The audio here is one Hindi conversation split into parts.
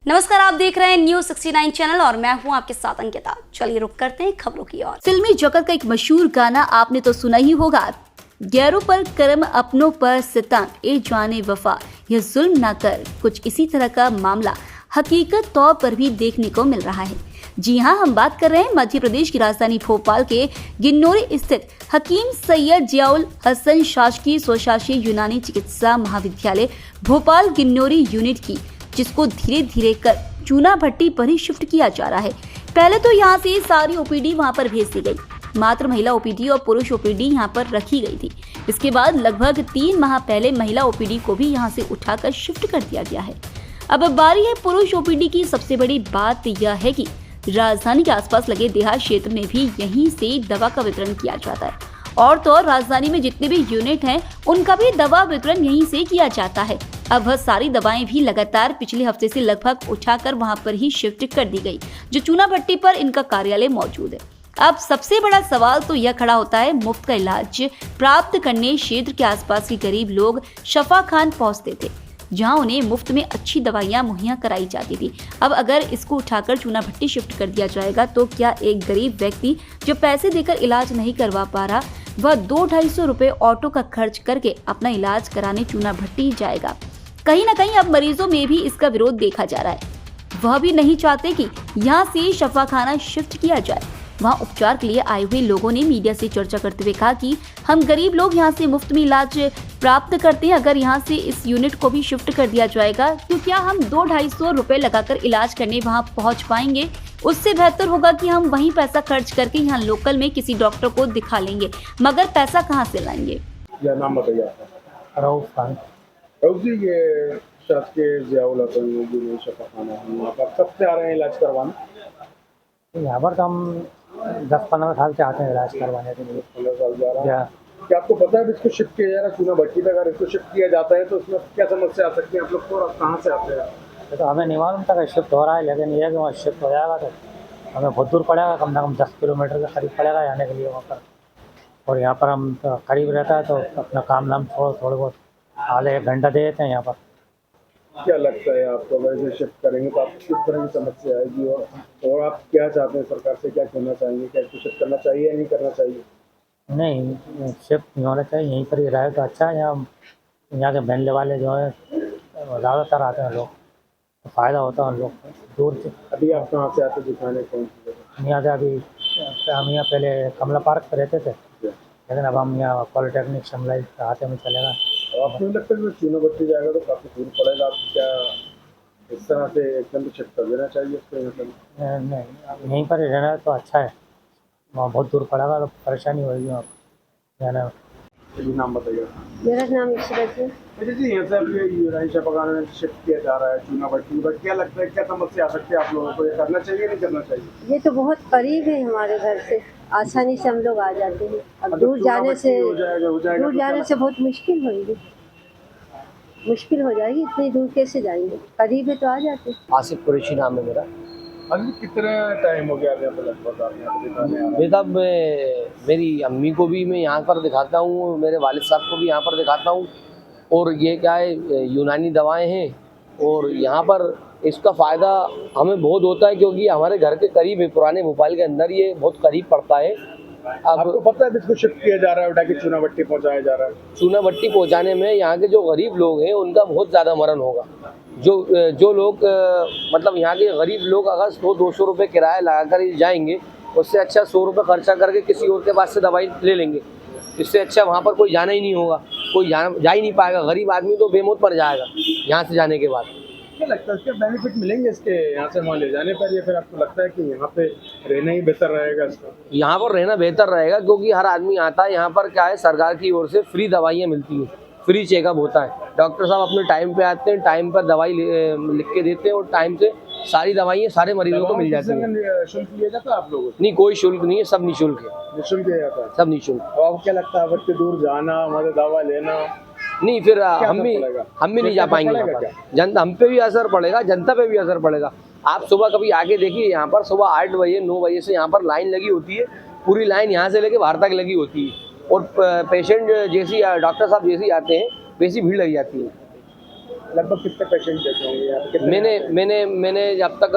नमस्कार, आप देख रहे हैं न्यूज़ 69 चैनल और मैं हूं आपके साथ अंकिता। चलिए रुक करते हैं खबरों की ओर। फिल्मी जगत का एक मशहूर गाना आपने तो सुना ही होगा, गैरों पर करम अपनों पर सितम, ए जाने वफा यह जुल्म ना कर। कुछ इसी तरह का मामला हकीकत तौर पर भी देखने को मिल रहा है। जी हाँ, हम बात कर रहे हैं मध्य प्रदेश की राजधानी भोपाल के गिन्नौरी स्थित हकीम सैयद जियाउल हसन शासकीय स्वशासी यूनानी चिकित्सा महाविद्यालय भोपाल गिन्नौरी यूनिट की, जिसको धीरे धीरे कर चूना भट्टी पर ही शिफ्ट किया जा रहा है। पहले तो यहाँ से सारी ओपीडी वहाँ पर भेज दी गई, मात्र महिला ओपीडी और पुरुष ओपीडी यहाँ पर रखी गई थी। इसके बाद लगभग 3 माह पहले महिला ओपीडी को भी यहाँ से उठाकर शिफ्ट कर दिया गया है। अब बारी है पुरुष ओपीडी की। सबसे बड़ी बात यह है कि राजधानी के आसपास लगे देहात क्षेत्र में भी यहीं से दवा का वितरण किया जाता है, और तो और राजधानी में जितने भी यूनिट हैं उनका भी दवा वितरण यहीं से किया जाता है। अब वह सारी दवाएं भी लगातार पिछले हफ्ते से लगभग उठाकर वहां पर ही शिफ्ट कर दी गई, जो चूना भट्टी पर इनका कार्यालय मौजूद है। अब सबसे बड़ा सवाल तो यह खड़ा होता है, मुफ्त का इलाज प्राप्त करने क्षेत्र के आसपास के गरीब लोग शफा खान पहुंचते थे, जहां उन्हें मुफ्त में अच्छी दवाइयां मुहैया कराई जाती थी। अब अगर इसको उठाकर चूना भट्टी शिफ्ट कर दिया जाएगा तो क्या एक गरीब व्यक्ति जो पैसे देकर इलाज नहीं करवा पा रहा, वह 200-250 रुपए ऑटो का खर्च करके अपना इलाज कराने चूना भट्टी जाएगा? कहीं ना कहीं अब मरीजों में भी इसका विरोध देखा जा रहा है। वह भी नहीं चाहते कि यहाँ से शफाखाना शिफ्ट किया जाए। वहाँ उपचार के लिए आए हुए लोगों ने मीडिया से चर्चा करते हुए कहा कि हम गरीब लोग यहाँ से मुफ्त में इलाज प्राप्त करते हैं। अगर यहाँ से इस यूनिट को भी शिफ्ट कर दिया जाएगा तो क्या हम 200-250 रुपए लगाकर इलाज करने वहाँ पहुँच पाएंगे? उससे बेहतर होगा कि हम वहीं पैसा खर्च करके यहाँ लोकल में किसी डॉक्टर को दिखा लेंगे, मगर पैसा कहाँ से लाएंगे? नाम बताइए आपका? रऊफ खान। रऊफ जी, ये शासकीय जियाउल हसन शफाखाना है, आप कब से आ रहे हैं इलाज करवाने? यहाँ पर तो हम 10-15 साल से आते हैं इलाज करवाने के लिए। 15 साल जा रहा है। क्या क्या आपको पता है इसको शिफ्ट किया जा रहा है चूना भट्टी पे? अगर इसको शिफ्ट किया जाता है तो उसमें क्या समस्या आ सकती है? आप लोग को कहाँ से आते हैं? तो हमें नहीं मालूम था कि शिफ्ट हो रहा है, लेकिन ये कि वहाँ शिफ्ट हो जाएगा तो हमें बहुत दूर पड़ेगा, कम से कम 10 किलोमीटर के करीब पड़ेगा आने के लिए वहाँ पर। और यहाँ पर हम तो करीब रहता है तो अपना काम नाम थोड़े बहुत आधे 1 घंटा दे देते हैं यहाँ पर। क्या लगता है आपको, अगर इसे शिफ्ट करेंगे तो आपको किस तरह की समस्या आएगी, और आप क्या चाहते हैं, सरकार से क्या कहना चाहेंगे? क्या इसको शिफ्ट करना चाहिए या नहीं करना चाहिए? नहीं, शिफ्ट नहीं होना चाहिए, यहीं पर ही रहे तो अच्छा है। यहाँ के बनने वाले जो है ज़्यादातर आते हैं लोग, तो फ़ायदा होता है उन लोग को दूर से। अभी आप कहाँ से आते दिखाने? कौन सी जगह? यहाँ से अभी हम यहाँ पहले कमला पार्क पर रहते थे, लेकिन अब हम यहाँ पॉलिटेक्निक शिमला आते में चलेगा। आपको नहीं लगता है चूना भट्टी जाएगा तो काफ़ी दूर पड़ेगा? आपको क्या इस तरह से एकदम शिफ्ट कर देना चाहिए उसको? नहीं, यहीं पर ही रहना तो अच्छा है, वहाँ बहुत दूर पड़ेगा तो परेशानी होगी वहाँ रहना। नाम बताइए। मेरा नाम इशरत है। अच्छा जी, यहाँ से अभी यूनानी शफाखाना में शिफ्ट किया जा रहा है चूना भट्टी पर, क्या लगता है क्या समस्या आ सकती है आप लोगों को? ये करना चाहिए नहीं करना चाहिए? ये तो बहुत करीब है हमारे घर से, आसानी से हम लोग आ जाते हैं। अब दूर जाने से बहुत मुश्किल हो जाएगी। इतनी दूर कैसे जाएंगे? करीब है तो आ जाते। आसिफ कुरैशी नाम है मेरा। अभी कितना टाइम हो गया आप यहाँ पे लगभग आप यहाँ पे दिखाने आ रहे हैं? बेटा, मेरी अम्मी को भी मैं यहाँ पर दिखाता हूँ, मेरे वालिद साहब को भी यहाँ पर दिखाता हूँ। और ये क्या है, यूनानी दवाएं हैं और यहाँ पर इसका फ़ायदा हमें बहुत होता है, क्योंकि हमारे घर के करीब है, पुराने भोपाल के अंदर ये बहुत करीब पड़ता है। अब आपको पता है इसको शिफ्ट किया जा रहा है, उठा के चूना भट्टी पहुँचाया जा रहा है? चूना भट्टी पहुँचाने में यहाँ के जो गरीब लोग हैं उनका बहुत ज़्यादा मरण होगा। जो लोग मतलब यहाँ के गरीब लोग अगर 100-200 रुपये किराया लगा कर जाएंगे, उससे अच्छा 100 रुपये खर्चा करके किसी और के पास से दवाई ले लेंगे। इससे अच्छा वहाँ पर कोई जाना ही नहीं होगा, कोई जा ही नहीं पाएगा। गरीब आदमी तो बेमौत मर जाएगा यहाँ से जाने के बाद। क्या लगता है इसके बेनिफिट मिलेंगे इसके यहाँ से वहाँ ले जाने पर, या फिर आपको लगता है कि यहाँ पे रहना ही बेहतर रहेगा इसका? यहाँ पर रहना बेहतर रहेगा, क्योंकि हर आदमी आता है यहाँ पर। क्या है, सरकार की ओर से फ्री दवाइयाँ मिलती हैं, फ्री चेकअप होता है। डॉक्टर साहब अपने टाइम पे आते हैं, टाइम पर दवाई लिख के देते हैं और टाइम से सारी दवाइयाँ सारे मरीजों को मिल जाती हैं। शुल्क लिया जाता है आप लोगों से? नहीं, कोई शुल्क नहीं है, सब निःशुल्क है। निःशुल्क दिया जाता है? सब निःशुल्क। तो आपको क्या लगता है वक्त दूर जाना, हमारे दवा लेना? नहीं, फिर हम भी नहीं जा पाएंगे यहाँ पर। जनता हम पे भी असर पड़ेगा, जनता पे भी असर पड़ेगा। आप सुबह कभी आके देखिए, यहाँ पर सुबह 8 बजे 9 बजे से यहाँ पर लाइन लगी होती है, पूरी लाइन यहाँ से लेके बाहर तक लगी होती है। और पेशेंट जैसी डॉक्टर साहब जैसी आते हैं वैसी भीड़ लग जाती है। लगभग कितने पेशेंट देखे होंगे यहाँ पे? कितने मैंने जब तक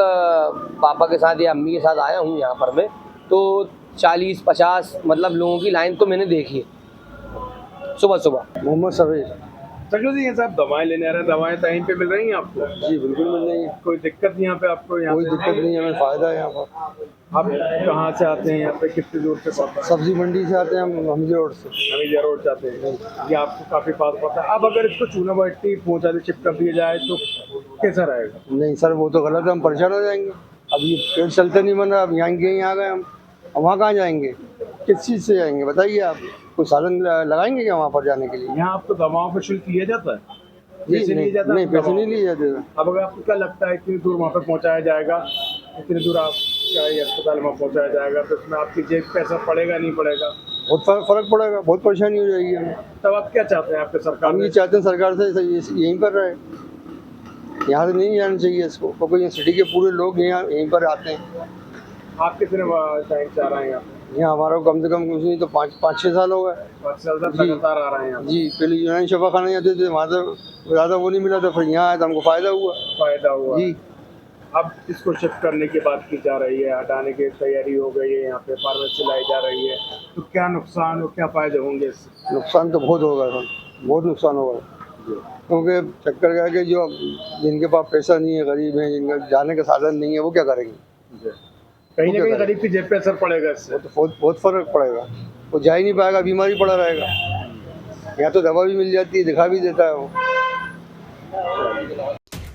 पापा के साथ या अम्मी के साथ आया हूँ यहाँ पर मैं, तो 40-50 मतलब लोगों की लाइन तो मैंने देखी है सुबह सुबह। मोहम्मद सफीर। चलो जी, ये साहब दवाएं लेने आ रहे हैं, दवाएं टाइम पे मिल रही हैं आपको? जी बिल्कुल मिल रही है, कोई दिक्कत यहाँ पे आपको? यहाँ कोई पे दिक्कत नहीं है, हमें फ़ायदा है यहाँ पर। आप कहाँ से आते हैं यहाँ पे, कितनी दूर से पड़ता है? सब्जी मंडी से आते हैं हम, हमीदिया रोड से। हमीदिया रोड से आते हैं, ये आपको काफ़ी पास पड़ता है। अब अगर इसको चूना भट्टी पहुँचा चिप कर दिया जाए तो कैसा रहेगा? नहीं सर, वो तो गलत है, हम परेशान हो जाएंगे। अब ये पेड़ चलते नहीं बन रहा, अब यहाँ के आ गए हम, अब वहाँ कहाँ जाएंगे? किस चीज़ से जाएंगे बताइए आप? कोई साधन लगाएंगे क्या वहाँ पर जाने के लिए? यहाँ आपको दवाओं पर शुल्क लिया जाता है? जी पैसे नहीं, लिए जाता है नहीं आपको पैसे दवाओं नहीं पे? लिए जाते। अब अगर आपको क्या लगता है इतनी दूर वहाँ पर पहुँचाया जाएगा, इतनी दूर आप क्या अस्पताल में पहुँचाया जाएगा, तो उसमें आपकी जेब पैसा पड़ेगा नहीं पड़ेगा? बहुत फर्क पड़ेगा, बहुत परेशानी हो जाएगी हमें। तब आप क्या चाहते हैं आपके सरकार हम ये में? चाहते हैं सरकार से यहीं पर रहे, यहाँ से नहीं जाना चाहिए इसको, क्योंकि सिटी के पूरे लोग यहाँ यहीं पर आते हैं। आप कितने टाइम से आ रहे हैं यहाँ पे? यहाँ हमारा कम से कम कुछ नहीं तो 5-6 साल हो गए। 5 साल तक जी। लगातार आ रहे हैं यहाँ पे। जी, पहले यूनानी शफा खाने जाते थे, वहाँ तो ज़्यादा वो नहीं मिला था, फिर यहाँ आया तो हमको फ़ायदा हुआ। फायदा हुआ। जी। अब इसको शिफ्ट करने की बात की जा रही है, हटाने की तैयारी हो गई है, यहाँ पे फार्मेसी लाई जा रही है, तो क्या नुकसान और क्या फायदे होंगे इससे? नुकसान तो बहुत होगा सर, बहुत नुकसान होगा, क्योंकि चक्कर क्या है कि जो जिनके पास पैसा नहीं है, गरीब हैं, जिनका जाने का साधन नहीं है, वो क्या करेंगे? कहीं ना कहीं गरीब की जेब पे असर पड़ेगा इससे। वो तो बहुत फ़र्क पड़ेगा, वो जा ही नहीं पाएगा, बीमारी पड़ा रहेगा। यहाँ तो दवा भी मिल जाती है, दिखा भी देता है वो।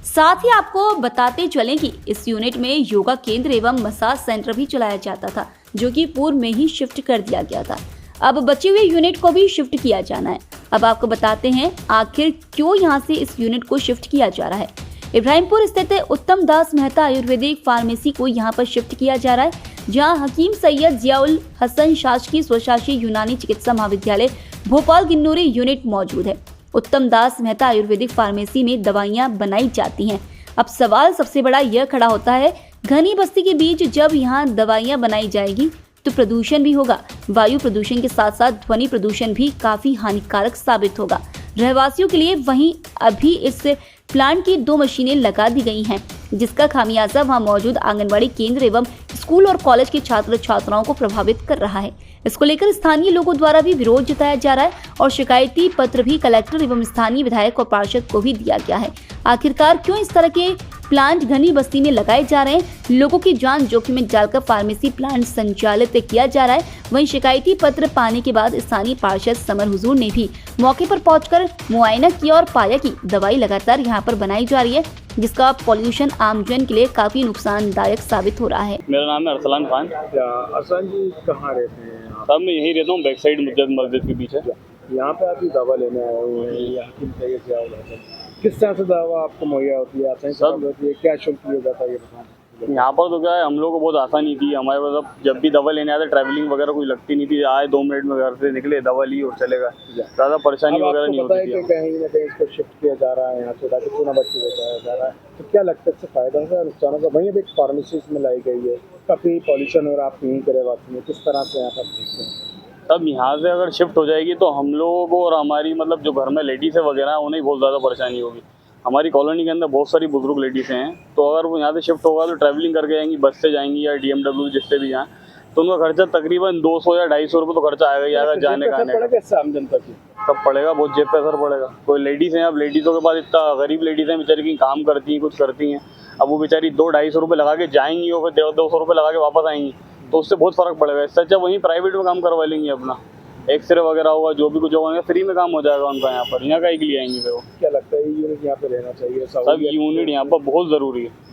साथ ही आपको बताते चलें कि इस यूनिट में योगा केंद्र एवं मसाज सेंटर भी चलाया जाता था, जो कि पूर्व में ही शिफ्ट कर दिया गया था। अब बचे हुए यूनिट को भी शिफ्ट किया जाना है। अब आपको बताते हैं आखिर क्यों यहां से इस यूनिट को शिफ्ट किया जा रहा है। इब्राहिमपुर स्थित उत्तम दास मेहता आयुर्वेदिक फार्मेसी को यहां पर शिफ्ट किया जा रहा है, जहां हकीम सैयद जियाउल हसन शासकीय स्वशासी यूनानी चिकित्सा महाविद्यालय भोपाल गिन्नौरी यूनिट मौजूद है। उत्तम दास मेहता आयुर्वेदिक फार्मेसी में दवाइयां बनाई जाती हैं। अब सवाल सबसे बड़ा यह खड़ा होता है, घनी बस्ती के बीच जब यहाँ दवाइयां बनाई जाएगी तो प्रदूषण भी होगा। वायु प्रदूषण के साथ साथ ध्वनि प्रदूषण भी काफी हानिकारक साबित होगा रहवासियों के लिए। वहीं अभी इस प्लांट की 2 मशीनें लगा दी गई हैं, जिसका खामियाजा वहां मौजूद आंगनबाड़ी केंद्र एवं स्कूल और कॉलेज के छात्र छात्राओं को प्रभावित कर रहा है। इसको लेकर स्थानीय लोगों द्वारा भी विरोध जताया जा रहा है और शिकायती पत्र भी कलेक्टर एवं स्थानीय विधायक और पार्षद को भी दिया गया है। आखिरकार क्यों इस तरह के प्लांट घनी बस्ती में लगाए जा रहे हैं, लोगों की जान जोखिम में डालकर फार्मेसी प्लांट संचालित किया जा रहा है। वहीं शिकायती पत्र पाने के बाद स्थानीय पार्षद समर हुजूर ने भी मौके पर पहुंचकर मुआयना किया और पाया कि दवाई लगातार यहां पर बनाई जा रही है, जिसका पॉल्यूशन आमजन के लिए काफी नुकसानदायक साबित हो रहा है। मेरा नाम है अरसलान खान। क्या अरसान जी कहाँ रहते हैं आप? साहब मैं यहीं रहता हूँ, बैक साइड मस्जिद के पीछे। यहाँ पे आप ये दवा लेने आए हुए हैं, यहाँ की सैयद जियाउल हसन, किस तरह से दवा आपको मुहैया होती है, आसानी से होती है, क्या शुल्क लिया जाता है ये बताएं? यहाँ पर तो क्या है, हम लोग को बहुत आसानी थी। हमारे पास अब जब भी दवा लेने आते ट्रैवलिंग वगैरह कोई लगती नहीं थी, आए 2 मिनट में घर से निकले, दवा ली और चले गए, ज़्यादा परेशानी अब वगैरह नहीं आपको पता है होती कि थी। कहीं ना कहीं इसको शिफ्ट किया जा रहा है यहाँ से, ताकि चूना भट्टी बचाया जा रहा है, तो क्या लगता है इससे फायदा होगा या नुकसान होगा? वहीं अब एक फार्मेसी इसमें लाई गई है, काफ़ी पॉल्यूशन हो रहा है, आप यहीं के रहवासी हैं, किस तरह से यहाँ पर देखते हैं? तब यहाँ से अगर शिफ्ट हो जाएगी तो हम लोगों को और हमारी मतलब जो घर में लेडीज़ वगैरह हैं उन्हें बहुत ज़्यादा परेशानी होगी। हमारी कॉलोनी के अंदर बहुत सारी बुजुर्ग लेडीज़ हैं, तो अगर वो यहाँ से शिफ्ट होगा तो ट्रैवलिंग करके जाएंगी, बस से जाएंगी या DMW जिससे भी जाएँ, तो उनका खर्चा तकरीबन 200 या 250 रुपये तो खर्चा आएगा ही आएगा जाने का, आने का। पड़ेगा इससे आम जनता की? तब पड़ेगा, बहुत जेब पे असर पड़ेगा। कोई लेडीज़ हैं, अब लेडीज़ों के पास इतना गरीब लेडीज़ हैं बेचारी की, काम करती हैं, कुछ करती हैं, अब वो बेचारी 200-250 रुपये लगा के जाएंगी और फिर 150-200 रुपये लगा के वापस आएंगी, तो उससे बहुत फ़र्क पड़ेगा। इससे अच्छा वहीं प्राइवेट में काम करवा लेंगी अपना, एक्सरे वगैरह होगा, जो भी कुछ होगा फ्री में काम हो जाएगा उनका। यहाँ पर यहाँ का एक लिए आएंगे वो। क्या लगता है ये यूनिट यहाँ पे रहना चाहिए? सब यूनिट यहाँ पर बहुत ज़रूरी है।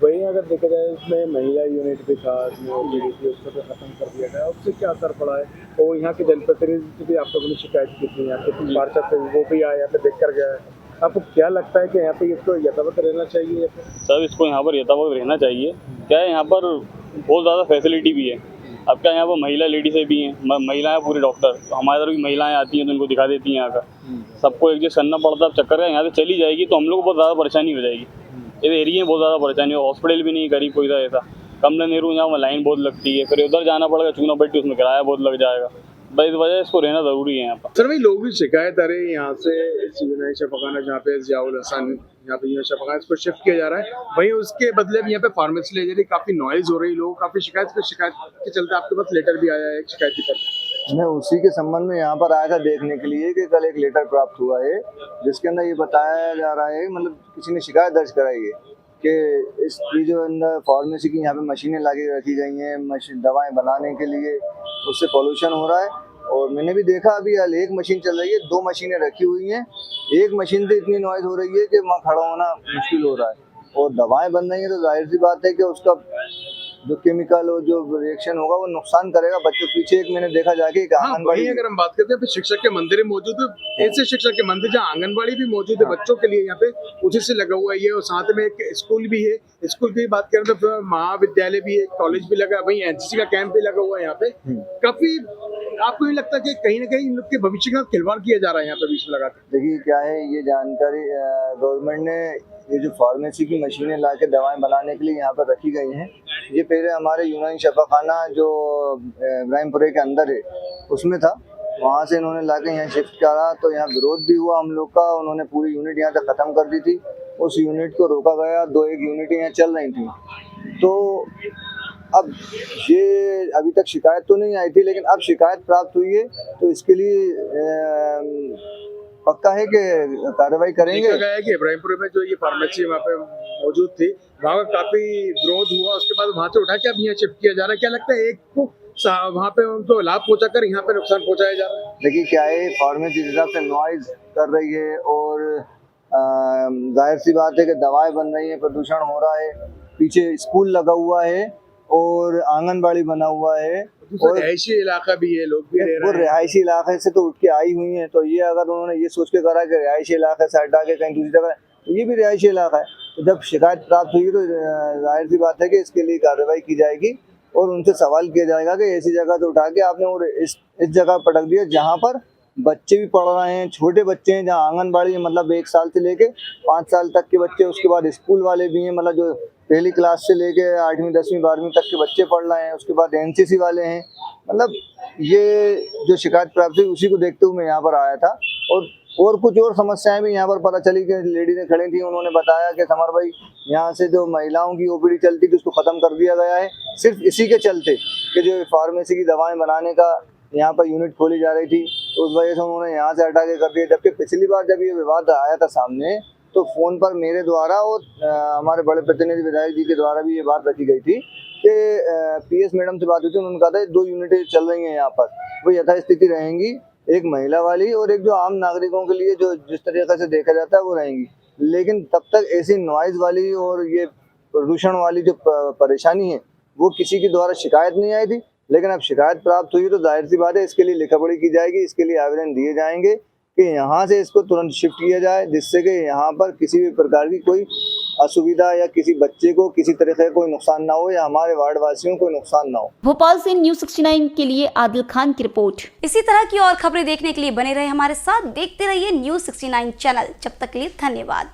वहीं अगर देखा जाए इसमें महिला यूनिट भी था, इसमें OPD थी, उसको तो खत्म कर दिया गया, उससे क्या असर पड़ा है? और यहाँ के जनप्रतिनिधि से भी आप लोगों ने शिकायत की थी, यहाँ के पार्षद थे, वो भी आए यहाँ पे देख कर गया है। आपको क्या लगता है कि यहाँ पे इसको यथावत रहना चाहिए? सर इसको यहाँ पर यथावत रहना चाहिए। क्या है, यहाँ पर बहुत ज़्यादा फैसिलिटी भी है। अब क्या यहाँ पर महिला लेडीज़ें भी हैं, महिलाएं पूरे डॉक्टर, हमारे तरफ भी महिलाएं आती हैं तो उनको दिखा देती हैं यहाँ का। सबको एडजस्ट करना पड़ता है। चक्कर का यहाँ से चली जाएगी तो हम लोग को बहुत ज़्यादा परेशानी हो जाएगी। इस एरिया में बहुत ज़्यादा परेशानी हो, हॉस्पिटल भी नहीं करीब कोई ऐसा, कमला नेहरू यहाँ लाइन बहुत लगती है, फिर उधर जाना पड़ेगा चूना भट्टी, उसमें किराया बहुत लग जाएगा, बस इस वजह इसको रहना ज़रूरी है यहाँ पर। सर भाई लोग भी शिकायत आ रही है यहाँ से यूनानी शफाखाना जहाँ पे जियाउल हसन यहाँ पे यूनानी शफाखाना इसको शिफ्ट किया जा रहा है, वहीं उसके बदले में यहाँ पे फार्मेसी ले जा रही, काफी नॉइज हो रही, लोग काफी शिकायत के चलते आपके पास लेटर भी आया है एक शिकायती पत्र। मैं उसी के संबंध में यहाँ पर आया था देखने के लिए कि कल एक लेटर प्राप्त हुआ है जिसके अंदर ये बताया जा रहा है, मतलब किसी ने शिकायत दर्ज कराई है कि इसकी जो अंदर फार्मेसी की यहाँ पे मशीनें लाके रखी गई हैं दवाएं बनाने के लिए, उससे पोल्यूशन हो रहा है। और मैंने भी देखा अभी हाल एक मशीन चल रही है, 2 मशीनें रखी हुई हैं, एक मशीन से इतनी नॉइज हो रही है कि वहाँ खड़ा होना मुश्किल हो रहा है। और दवाएं बन रही हैं तो जाहिर सी बात है कि उसका जो केमिकल और जो रिएक्शन होगा वो नुकसान करेगा बच्चों। पीछे एक मैंने देखा जाके आंगनबाड़ी, अगर हम बात करते हैं तो शिक्षक के मंदिर मौजूद है, ऐसे शिक्षक के मंदिर जहाँ आंगनबाड़ी भी मौजूद है बच्चों के लिए, यहाँ पे उसी से लगा हुआ है ये, और साथ में एक स्कूल भी है। स्कूल की बात करें तो महाविद्यालय भी है, कॉलेज भी लगा, वहीं एनसीसी का कैंप भी लगा हुआ है यहाँ पे। काफी आपको ये लगता है कि कहीं ना कहीं इन लोग के भविष्य का खिलवाड़ किया जा रहा है यहाँ पे बीच में लगा के? देखिए क्या है, ये जानकारी गवर्नमेंट ने ये जो फार्मेसी की मशीनें ला के दवाएं बनाने के लिए यहाँ पर रखी गई हैं, ये पहले हमारे यूनानी शफाखाना जो इब्राहिमपुरे के अंदर है उसमें था, वहाँ से इन्होंने ला के यहाँ शिफ्ट करा तो यहाँ विरोध भी हुआ हम लोग का। उन्होंने पूरी यूनिट यहाँ तक ख़त्म कर दी थी, उस यूनिट को रोका गया, 2-1 यूनिट यहाँ चल रही थी। तो अब ये अभी तक शिकायत तो नहीं आई थी, लेकिन अब शिकायत प्राप्त हुई है तो इसके लिए पक्का है कि कार्रवाई करेंगे। देखा गया है कि इब्राहिमपुर में जो ये फार्मेसी वहाँ पे मौजूद थी, वहाँ का काफी विरोध हुआ, उसके बाद वहाँ से उठा के अब यहाँ शिफ्ट किया जा रहा है। क्या लगता है, एक को वहाँ पे उनको लाभ पहुँचा कर यहाँ पे नुकसान पहुँचाया जा रहा है? देखिए क्या है, फार्मेसी जिस हिसाब से नॉइज कर रही है और जाहिर सी बात है कि दवाएं बन रही है, प्रदूषण हो रहा है, पीछे स्कूल लगा हुआ है और आंगनबाड़ी बना हुआ है और रिहायशी इलाका भी है, लोग भी रह रहे हैं। वो रिहायशी इलाके से तो उठ के आई हुई हैं, तो ये अगर उन्होंने ये सोच के करा कि रिहायशी इलाके से हटा के कहीं दूसरी जगह, तो ये भी रिहायशी इलाका है। तो जब शिकायत प्राप्त हुई तो जाहिर सी बात है कि इसके लिए कार्रवाई की जाएगी और उनसे सवाल किया जाएगा कि ऐसी जगह तो उठा के आपने और इस जगह पटक दिया जहाँ पर बच्चे भी पढ़ रहे हैं, छोटे बच्चे हैं, जहाँ आंगनबाड़ी मतलब 1 साल से लेके 5 साल तक के बच्चे, उसके बाद स्कूल वाले भी हैं, मतलब जो पहली क्लास से लेके 8वीं 10वीं 12वीं तक के बच्चे पढ़ रहे हैं, उसके बाद एनसीसी वाले हैं। मतलब ये जो शिकायत प्राप्त हुई उसी को देखते हुए मैं यहाँ पर आया था। और कुछ और समस्याएं भी यहाँ पर पता चली कि लेडीज़ें खड़ी थी, उन्होंने बताया कि समर भाई यहाँ से जो महिलाओं की ओपीडी चलती थी उसको ख़त्म कर दिया गया है, सिर्फ इसी के चलते कि जो फार्मेसी की दवाएं बनाने का यहाँ पर यूनिट खोली जा रही थी, तो उस वजह से उन्होंने यहाँ से हटा के कर दिया। जबकि पिछली बार जब ये विवाद आया था सामने, तो फ़ोन पर मेरे द्वारा और हमारे बड़े प्रतिनिधि विधायक जी के द्वारा भी ये बात रखी गई थी कि पीएस मैडम से बात हुई थी, उन्होंने कहा था 2 यूनिटें चल रही हैं यहाँ पर, वो यथास्थिति रहेंगी, एक महिला वाली और एक जो आम नागरिकों के लिए जो जिस तरीके से देखा जाता है वो रहेंगी। लेकिन तब तक ऐसी नॉइज़ वाली और ये प्रदूषण वाली जो परेशानी है वो किसी के द्वारा शिकायत नहीं आई थी। लेकिन अब शिकायत प्राप्त हुई तो जाहिर सी बात है इसके लिए लिखापढ़ी की जाएगी, इसके लिए आवेदन दिए जाएंगे कि यहाँ से इसको तुरंत शिफ्ट किया जाए, जिससे कि यहाँ पर किसी भी प्रकार की कोई असुविधा या किसी बच्चे को किसी तरह का कोई नुकसान ना हो या हमारे वार्ड वासियों को नुकसान ना हो। भोपाल से न्यूज़ 69 के लिए आदिल खान की रिपोर्ट। इसी तरह की और खबरें देखने के लिए बने रहे हमारे साथ, देखते रहिए न्यूज़ 69 चैनल। जब तक के लिए धन्यवाद।